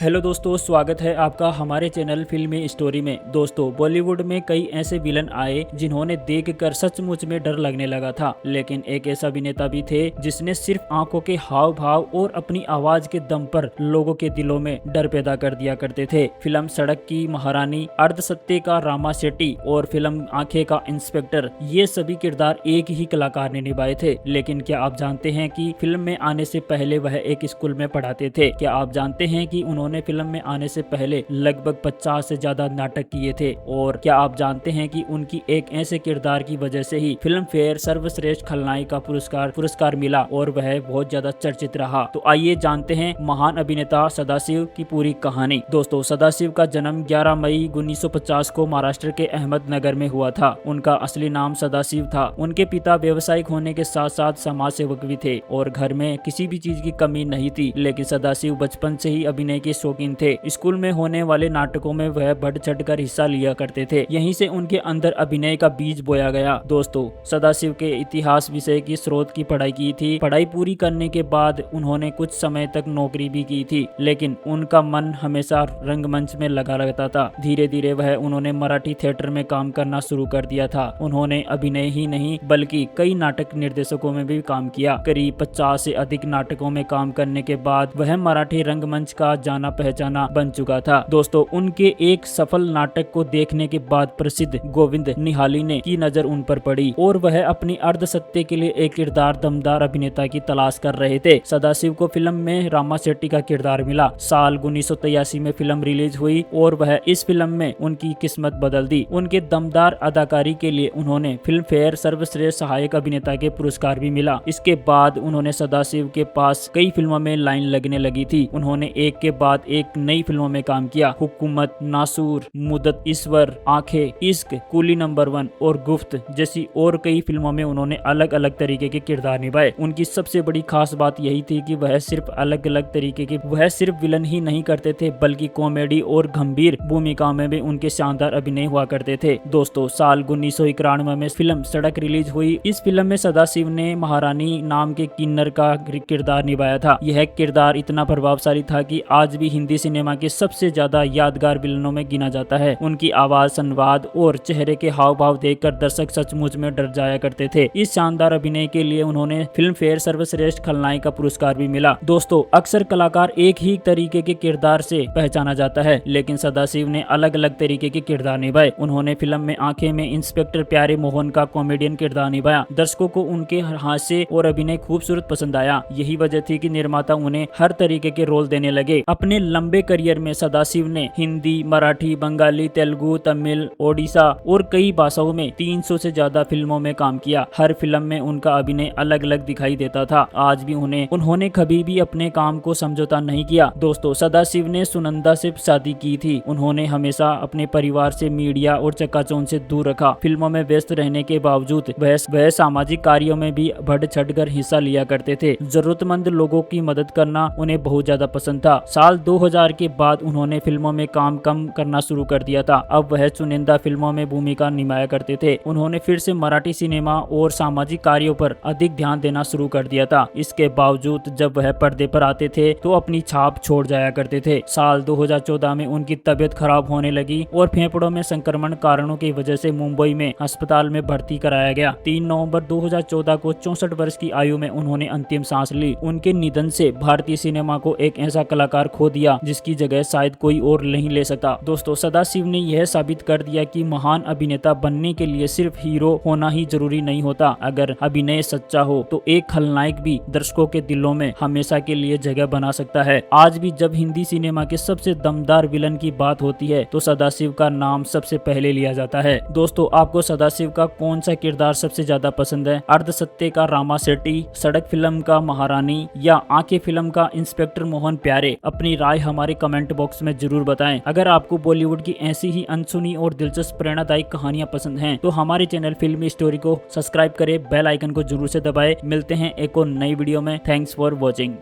Hello दोस्तों, स्वागत है आपका हमारे चैनल फिल्मी स्टोरी में। दोस्तों, बॉलीवुड में कई ऐसे विलन आए जिन्होंने देखकर सचमुच में डर लगने लगा था, लेकिन एक ऐसा अभिनेता भी थे जिसने सिर्फ आंखों के हाव भाव और अपनी आवाज के दम पर लोगों के दिलों में डर पैदा कर दिया करते थे। फिल्म सड़क की महारानी, अर्धसत्य का रामा शेट्टी और फिल्म आंखें का इंस्पेक्टर, ये सभी किरदार एक ही कलाकार ने निभाए थे। लेकिन क्या आप जानते हैं कि फिल्म में आने से पहले वह एक स्कूल में पढ़ाते थे? क्या आप जानते हैं कि उन्होंने फिल्म में आने से पहले लगभग 50 से ज्यादा नाटक किए थे? और क्या आप जानते हैं कि उनकी एक ऐसे किरदार की वजह से ही फिल्म फेयर सर्वश्रेष्ठ खलनायक का पुरस्कार मिला और वह बहुत ज्यादा चर्चित रहा? तो आइए जानते हैं महान अभिनेता सदाशिव की पूरी कहानी। दोस्तों, सदाशिव का जन्म 11 मई 1950 को महाराष्ट्र के अहमदनगर में हुआ था। उनका असली नाम सदाशिव था। उनके पिता व्यवसायिक होने के साथ साथ समाज सेवक भी थे और घर में किसी भी चीज की कमी नहीं थी। लेकिन सदाशिव बचपन से ही अभिनय के शौकीन थे। स्कूल में होने वाले नाटकों में वह बढ़ चढ़कर हिस्सा लिया करते थे। यहीं से उनके अंदर अभिनय का बीज बोया गया। दोस्तों, सदाशिव के इतिहास विषय की स्रोत की पढ़ाई की थी। पढ़ाई पूरी करने के बाद उन्होंने कुछ समय तक नौकरी भी की थी, लेकिन उनका मन हमेशा रंगमंच में लगा रहता था। धीरे धीरे उन्होंने मराठी थिएटर में काम करना शुरू कर दिया था। उन्होंने अभिनय ही नहीं बल्कि कई नाटक निर्देशकों में भी काम किया। करीब 50 से अधिक नाटकों में काम करने के बाद वह मराठी रंगमंच का जाना पहचाना बन चुका था। दोस्तों, उनके एक सफल नाटक को देखने के बाद प्रसिद्ध गोविंद निहाली ने की नजर उन पर पड़ी और वह अपनी अर्धसत्य के लिए एक किरदार दमदार अभिनेता की तलाश कर रहे थे। सदाशिव को फिल्म में रामा शेट्टी का किरदार मिला। साल 1983 में फिल्म रिलीज हुई और वह इस फिल्म में उनकी किस्मत बदल दी। उनके दमदार अदाकारी के लिए उन्होंने फिल्म फेयर सर्वश्रेष्ठ सहायक अभिनेता के पुरस्कार भी मिला। इसके बाद उन्होंने सदाशिव के पास कई फिल्मों में लाइन लगने लगी थी। उन्होंने एक के बाद एक नई फिल्मों में काम किया। हुकूमत, नासूर, मुद्दत, ईश्वर, आंखें, इश्क, कूली नंबर 1 और गुफ्त जैसी और कई फिल्मों में उन्होंने अलग अलग तरीके के किरदार निभाए। उनकी सबसे बड़ी खास बात यही थी कि वह सिर्फ विलन ही नहीं करते थे बल्कि कॉमेडी और गंभीर भूमिकाओं में भी उनके शानदार अभिनय हुआ करते थे। दोस्तों, साल 1991 में फिल्म सड़क रिलीज हुई। इस फिल्म में सदाशिव ने महारानी नाम के किन्नर का किरदार निभाया था। यह किरदार इतना प्रभावशाली था कि आज भी हिंदी सिनेमा के सबसे ज्यादा यादगार विलनों में गिना जाता है। उनकी आवाज, संवाद और चेहरे के हाव भाव देखकर दर्शक सचमुच में डर जाया करते थे। इस शानदार अभिनय के लिए उन्होंने फिल्म फेयर सर्वश्रेष्ठ खलनायक का पुरस्कार भी मिला। दोस्तों, अक्सर कलाकार एक ही तरीके के किरदार से पहचाना जाता है, लेकिन सदाशिव ने अलग अलग तरीके के किरदार निभाए। उन्होंने फिल्म में आंखें में इंस्पेक्टर प्यारे मोहन का कॉमेडियन किरदार निभाया। दर्शकों को उनके हास्य और अभिनय खूबसूरत पसंद आया। यही वजह थी कि निर्माता उन्हें हर तरीके के रोल देने लगे। अपने लंबे करियर में सदाशिव ने हिंदी, मराठी, बंगाली, तेलुगु, तमिल, ओडिशा और कई भाषाओं में 300 से ज्यादा फिल्मों में काम किया। हर फिल्म में उनका अभिनय अलग अलग दिखाई देता था। आज भी उन्होंने कभी भी अपने काम को समझौता नहीं किया। दोस्तों, सदाशिव ने सुनंदा से शादी की थी। उन्होंने हमेशा अपने परिवार से, मीडिया और चकाचौंध से दूर रखा। फिल्मों में व्यस्त रहने के बावजूद वह सामाजिक कार्यों में भी बढ़ चढ़कर हिस्सा लिया करते थे। जरूरतमंद लोगों की मदद करना उन्हें बहुत ज्यादा पसंद था। साल 2000 के बाद उन्होंने फिल्मों में काम कम करना शुरू कर दिया था। अब वह चुनिंदा फिल्मों में भूमिका निभाया करते थे। उन्होंने फिर से मराठी सिनेमा और सामाजिक कार्यों पर अधिक ध्यान देना शुरू कर दिया था। इसके बावजूद जब वह पर्दे पर आते थे तो अपनी छाप छोड़ जाया करते थे। साल 2014 में उनकी तबीयत खराब होने लगी और फेफड़ों में संक्रमण कारणों की वजह से मुंबई में अस्पताल में भर्ती कराया गया। 3 नवंबर 2014 को 64 वर्ष की आयु में उन्होंने अंतिम सांस ली। उनके निधन से भारतीय सिनेमा को एक ऐसा कलाकार खो दिया जिसकी जगह शायद कोई और नहीं ले सकता। दोस्तों, सदाशिव ने यह साबित कर दिया कि महान अभिनेता बनने के लिए सिर्फ हीरो होना ही जरूरी नहीं होता। अगर अभिनय सच्चा हो तो एक खलनायक भी दर्शकों के दिलों में हमेशा के लिए जगह बना सकता है। आज भी जब हिंदी सिनेमा के सबसे दमदार विलन की बात होती है तो सदाशिव का नाम सबसे पहले लिया जाता है। दोस्तों, आपको सदाशिव का कौन सा किरदार सबसे ज्यादा पसंद है? अर्धसत्य का रामा शेट्टी, सड़क फिल्म का महारानी या आंखें फिल्म का इंस्पेक्टर मोहन प्यारे? अपनी राय हमारे कमेंट बॉक्स में जरूर बताएं। अगर आपको बॉलीवुड की ऐसी ही अनसुनी और दिलचस्प प्रेरणादायक कहानियां पसंद हैं तो हमारे चैनल फिल्मी स्टोरी को सब्सक्राइब करें, बेल आइकन को जरूर से दबाएं। मिलते हैं एक और नई वीडियो में। Thanks for watching.